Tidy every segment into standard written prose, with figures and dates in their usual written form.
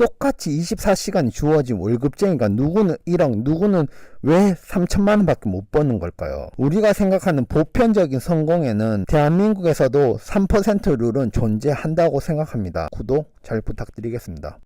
똑같이 24시간이 주어진 월급쟁이가 누구는 1억, 누구는 왜 3천만 원밖에 못 버는 걸까요? 우리가 생각하는 보편적인 성공에는 대한민국에서도 3% 룰은 존재한다고 생각합니다. 구독 잘 부탁드리겠습니다.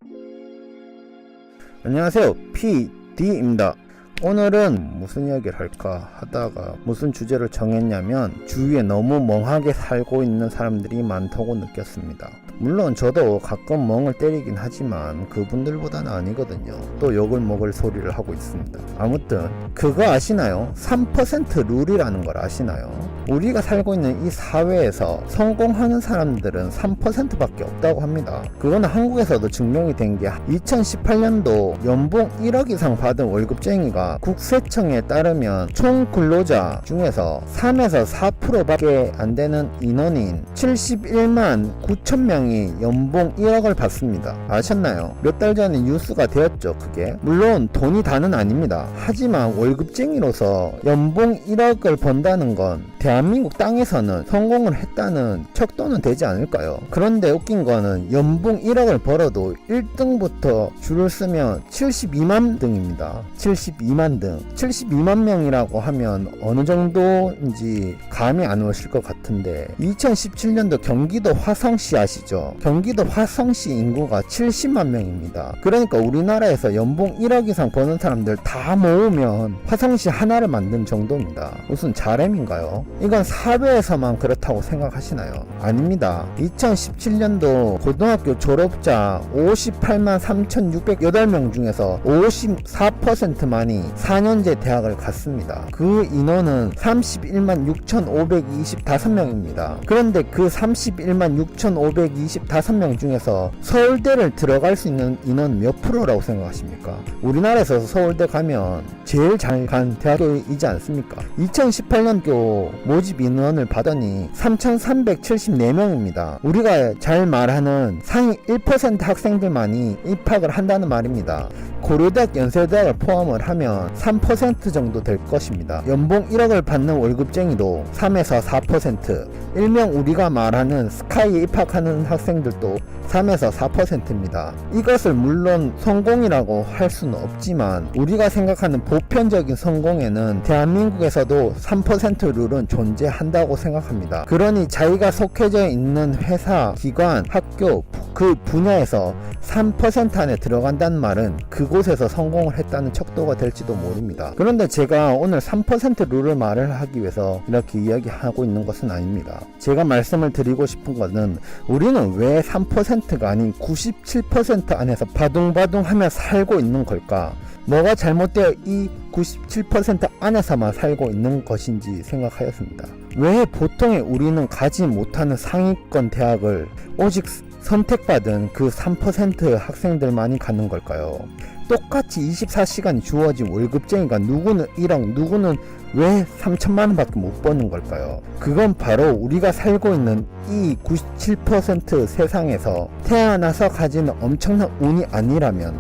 안녕하세요, PD입니다. 오늘은 무슨 이야기를 할까 하다가 무슨 주제를 정했냐면 주위에 너무 멍하게 살고 있는 사람들이 많다고 느꼈습니다. 물론 저도 가끔 멍을 때리긴 하지만 그분들보다는 아니거든요. 또 욕을 먹을 소리를 하고 있습니다. 아무튼 그거 아시나요? 3% 룰이라는 걸 아시나요? 우리가 살고 있는 이 사회에서 성공하는 사람들은 3%밖에 없다고 합니다. 그거는 한국에서도 증명이 된 게 2018년도 연봉 1억 이상 받은 월급쟁이가 국세청에 따르면 총 근로자 중에서 3에서 4%밖에 안 되는 인원인 71만 9천 명이 연봉 1억을 받습니다. 아셨나요? 몇 달 전에 뉴스가 되었죠. 그게 물론 돈이 다는 아닙니다. 하지만 월급쟁이로서 연봉 1억을 번다는 건 대한민국 땅에서는 성공을 했다는 척도는 되지 않을까요? 그런데 웃긴 거는 연봉 1억을 벌어도 1등부터 줄을 쓰면 72만 등입니다. 72만 등. 72만 명이라고 하면 어느 정도인지 감이 안 오실 것 같은데 2017년도 경기도 화성시 아시죠? 경기도 화성시 인구가 70만 명입니다. 그러니까 우리나라에서 연봉 1억 이상 버는 사람들 다 모으면 화성시 하나를 만든 정도입니다. 무슨 자렘인가요? 이건 사회에서만 그렇다고 생각하시나요? 아닙니다. 2017년도 고등학교 졸업자 58만 3,608명 중에서 54%만이 4년제 대학을 갔습니다. 그 인원은 31만 6,525명입니다. 그런데 그 31만 6,525명 중에서 서울대를 들어갈 수 있는 인원 몇 프로라고 생각하십니까? 우리나라에서 서울대 가면 제일 잘 간 대학교이지 않습니까? 2018년도 모집 인원을 받으니 3,374명입니다. 우리가 잘 말하는 상위 1% 학생들만이 입학을 한다는 말입니다. 고려대학, 연세대학을 포함을 하면 3% 정도 될 것입니다. 연봉 1억을 받는 월급쟁이도 3에서 4%, 일명 우리가 말하는 스카이에 입학하는 학생들도 3에서 4%입니다. 이것을 물론 성공이라고 할 수는 없지만 우리가 생각하는 보편적인 성공에는 대한민국에서도 3% 룰은 존재한다고 생각합니다. 그러니 자기가 속해져 있는 회사, 기관, 학교, 그 분야에서 3% 안에 들어간다는 말은 그곳에서 성공을 했다는 척도가 될지도 모릅니다. 그런데 제가 오늘 3% 룰을 말을 하기 위해서 이렇게 이야기하고 있는 것은 아닙니다. 제가 말씀을 드리고 싶은 것은 우리는 왜 3%가 아닌 97% 안에서 바둥바둥하며 살고 있는 걸까? 뭐가 잘못되어 이 97% 안에서만 살고 있는 것인지 생각하였습니다. 왜 보통의 우리는 가지 못하는 상위권 대학을 오직 선택받은 그 3% 학생들만이 갖는 걸까요? 똑같이 24시간이 주어진 월급쟁이가 누구는 1억, 누구는 왜 3천만 원밖에 못 버는 걸까요? 그건 바로 우리가 살고 있는 이 97% 세상에서 태어나서 가지는 엄청난 운이 아니라면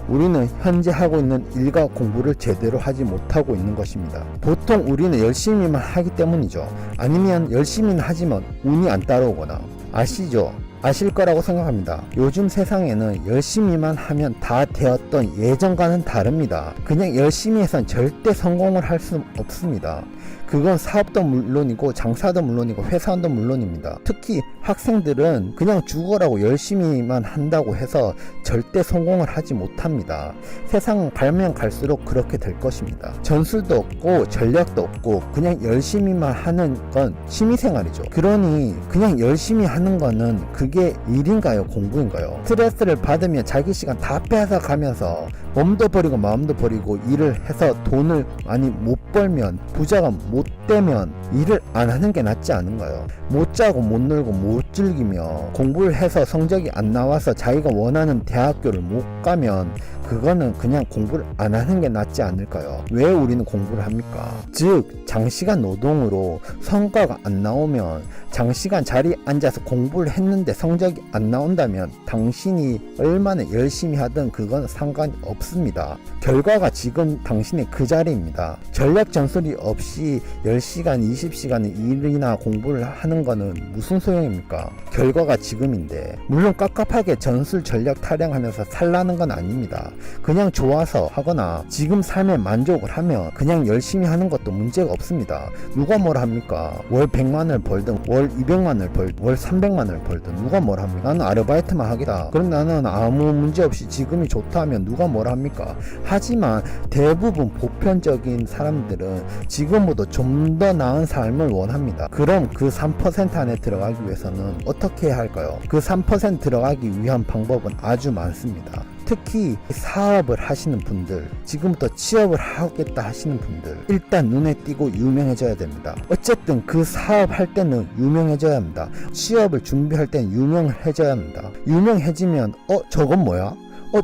우리는 현재 하고 있는 일과 공부를 제대로 하지 못하고 있는 것입니다. 보통 우리는 열심히만 하기 때문이죠. 아니면 열심히는 하지만 운이 안 따라오거나. 아시죠? 아실 거라고 생각합니다. 요즘 세상에는 열심히만 하면 다 되었던 예전과는 다릅니다. 그냥 열심히 해선 절대 성공을 할 수 없습니다. 그건 사업도 물론이고 장사도 물론이고 회사원도 물론입니다. 특히 학생들은 그냥 죽어라고 열심히만 한다고 해서 절대 성공을 하지 못합니다. 세상 가면 갈수록 그렇게 될 것입니다. 전술도 없고 전략도 없고 그냥 열심히만 하는 건 취미생활이죠. 그러니 그냥 열심히 하는 거는 그게 일인가요? 공부인가요? 스트레스를 받으면 자기 시간 다 빼앗아 가면서 몸도 버리고 마음도 버리고 일을 해서 돈을 많이 못 벌면 부자가 못 되면 일을 안 하는 게 낫지 않은가요? 못 자고 못 놀고 못 즐기며 공부를 해서 성적이 안 나와서 자기가 원하는 대학교를 못 가면 그거는 그냥 공부를 안 하는 게 낫지 않을까요? 왜 우리는 공부를 합니까? 즉 장시간 노동으로 성과가 안 나오면 장시간 자리에 앉아서 공부를 했는데 성적이 안 나온다면 당신이 얼마나 열심히 하든 그건 상관이 없습니다. 결과가 지금 당신의 그 자리입니다. 전략 전술이 없이 10시간, 20시간 일이나 공부를 하는 거는 무슨 소용입니까? 모았습니까? 결과가 지금인데, 물론 깝깝하게 전술 전략 타령하면서 살라는 건 아닙니다. 그냥 좋아서 하거나 지금 삶에 만족을 하면 그냥 열심히 하는 것도 문제가 없습니다. 누가 뭐라 합니까? 월 100만을 벌든 월 200만을 벌든 월 300만을 벌든 누가 뭐라 합니까? 나는 아르바이트만 하겠다. 그럼 나는 아무 문제 없이 지금이 좋다 하면 누가 뭐라 합니까? 하지만 대부분 보편적인 사람들은 지금보다 좀 더 나은 삶을 원합니다. 그럼 그 3% 안에 들어가기 위해서는 어떻게 해야 할까요? 그 3% 들어가기 위한 방법은 아주 많습니다. 특히 사업을 하시는 분들, 지금부터 취업을 하겠다 하시는 분들, 일단 눈에 띄고 유명해져야 됩니다. 어쨌든 그 사업 할 때는 유명해져야 합니다. 취업을 준비할 때는 유명해져야 합니다. 유명해지면 저건 뭐야?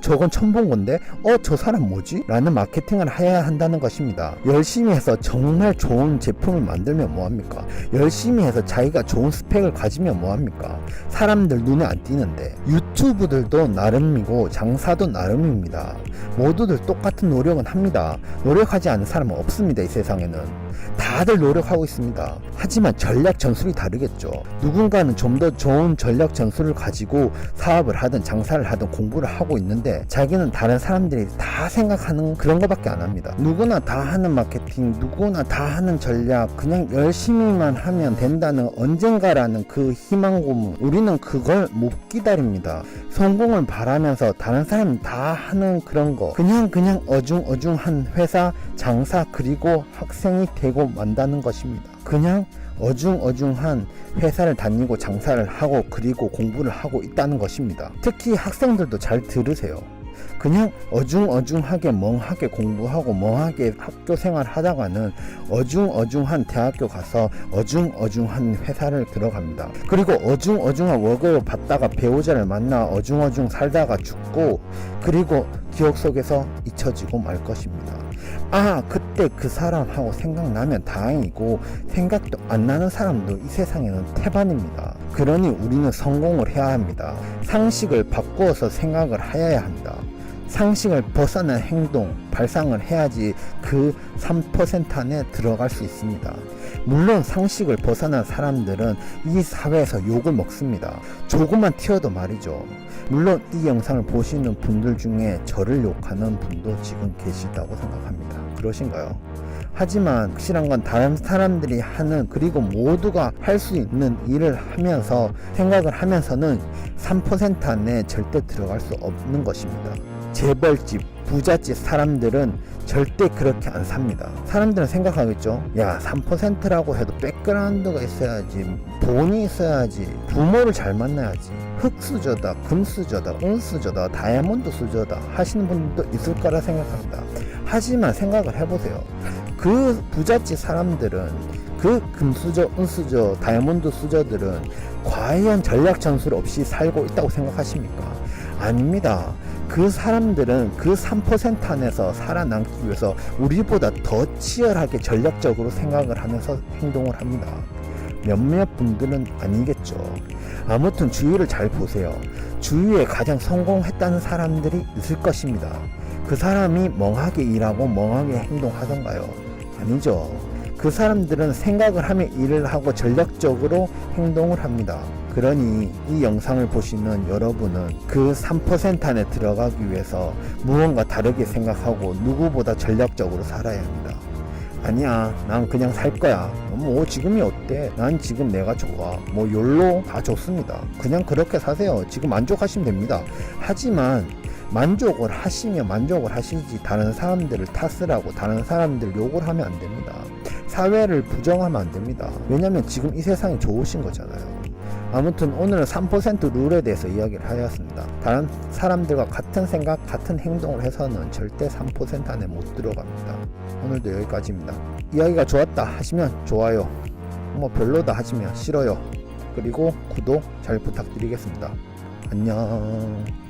저건 처음 본 건데? 저 사람 뭐지? 라는 마케팅을 해야 한다는 것입니다. 열심히 해서 정말 좋은 제품을 만들면 뭐합니까? 열심히 해서 자기가 좋은 스펙을 가지면 뭐합니까? 사람들 눈에 안 띄는데. 유튜브들도 나름이고 장사도 나름입니다. 모두들 똑같은 노력은 합니다. 노력하지 않는 사람은 없습니다. 이 세상에는. 다들 노력하고 있습니다. 하지만 전략 전술이 다르겠죠. 누군가는 좀 더 좋은 전략 전술을 가지고 사업을 하든 장사를 하든 공부를 하고 있는데 자기는 다른 사람들이 다 생각하는 그런 거밖에 안 합니다. 누구나 다 하는 마케팅, 누구나 다 하는 전략, 그냥 열심히만 하면 된다는 언젠가라는 그 희망 고문, 우리는 그걸 못 기다립니다. 성공을 바라면서 다른 사람이 다 하는 그런 거, 그냥 어중어중한 회사, 장사, 그리고 학생이 되고 만다는 것입니다. 그냥 어중어중한 회사를 다니고 장사를 하고 그리고 공부를 하고 있다는 것입니다. 특히 학생들도 잘 들으세요. 그냥 어중어중하게 멍하게 공부하고 멍하게 학교 생활 하다가는 어중어중한 대학교 가서 어중어중한 회사를 들어갑니다. 그리고 어중어중한 월급을 받다가 배우자를 만나 어중어중 살다가 죽고 그리고 기억 속에서 잊혀지고 말 것입니다. 그때 그 사람하고 생각나면 다행이고 생각도 안 나는 사람도 이 세상에는 태반입니다. 그러니 우리는 성공을 해야 합니다. 상식을 바꾸어서 생각을 해야 합니다. 상식을 벗어난 행동, 발상을 해야지 그 3% 안에 들어갈 수 있습니다. 물론 상식을 벗어난 사람들은 이 사회에서 욕을 먹습니다. 조금만 튀어도 말이죠. 물론 이 영상을 보시는 분들 중에 저를 욕하는 분도 지금 계시다고 생각합니다. 그러신가요? 하지만 확실한 건 다른 사람들이 하는 그리고 모두가 할 수 있는 일을 하면서 생각을 하면서는 3% 안에 절대 들어갈 수 없는 것입니다. 재벌집, 부잣집 사람들은 절대 그렇게 안 삽니다. 사람들은 생각하겠죠. 야, 3%라고 해도 백그라운드가 있어야지, 돈이 있어야지, 부모를 잘 만나야지, 흑수저다, 금수저다, 은수저다, 다이아몬드 수저다 하시는 분들도 있을 거라 생각합니다. 하지만 생각을 해보세요. 그 부잣집 사람들은, 그 금수저, 은수저, 다이아몬드 수저들은 과연 전략 전술 없이 살고 있다고 생각하십니까? 아닙니다. 그 사람들은 그 3% 안에서 살아남기 위해서 우리보다 더 치열하게 전략적으로 생각을 하면서 행동을 합니다. 몇몇 분들은 아니겠죠. 아무튼 주위를 잘 보세요. 주위에 가장 성공했다는 사람들이 있을 것입니다. 그 사람이 멍하게 일하고 멍하게 행동하던가요? 아니죠. 그 사람들은 생각을 하며 일을 하고 전략적으로 행동을 합니다. 그러니 이 영상을 보시는 여러분은 그 3% 안에 들어가기 위해서 무언가 다르게 생각하고 누구보다 전략적으로 살아야 합니다. 아니야, 난 그냥 살 거야. 뭐 지금이 어때? 난 지금 내가 좋아. 뭐 욜로 다 좋습니다. 그냥 그렇게 사세요. 지금 만족하시면 됩니다. 하지만 만족을 하시면 만족을 하시지 다른 사람들을 탓을 하고 다른 사람들 욕을 하면 안 됩니다. 사회를 부정하면 안 됩니다. 왜냐면 지금 이 세상이 좋으신 거잖아요. 아무튼 오늘은 3% 룰에 대해서 이야기를 하였습니다. 다른 사람들과 같은 생각, 같은 행동을 해서는 절대 3% 안에 못 들어갑니다. 오늘도 여기까지입니다. 이야기가 좋았다 하시면 좋아요, 뭐 별로다 하시면 싫어요, 그리고 구독 잘 부탁드리겠습니다. 안녕.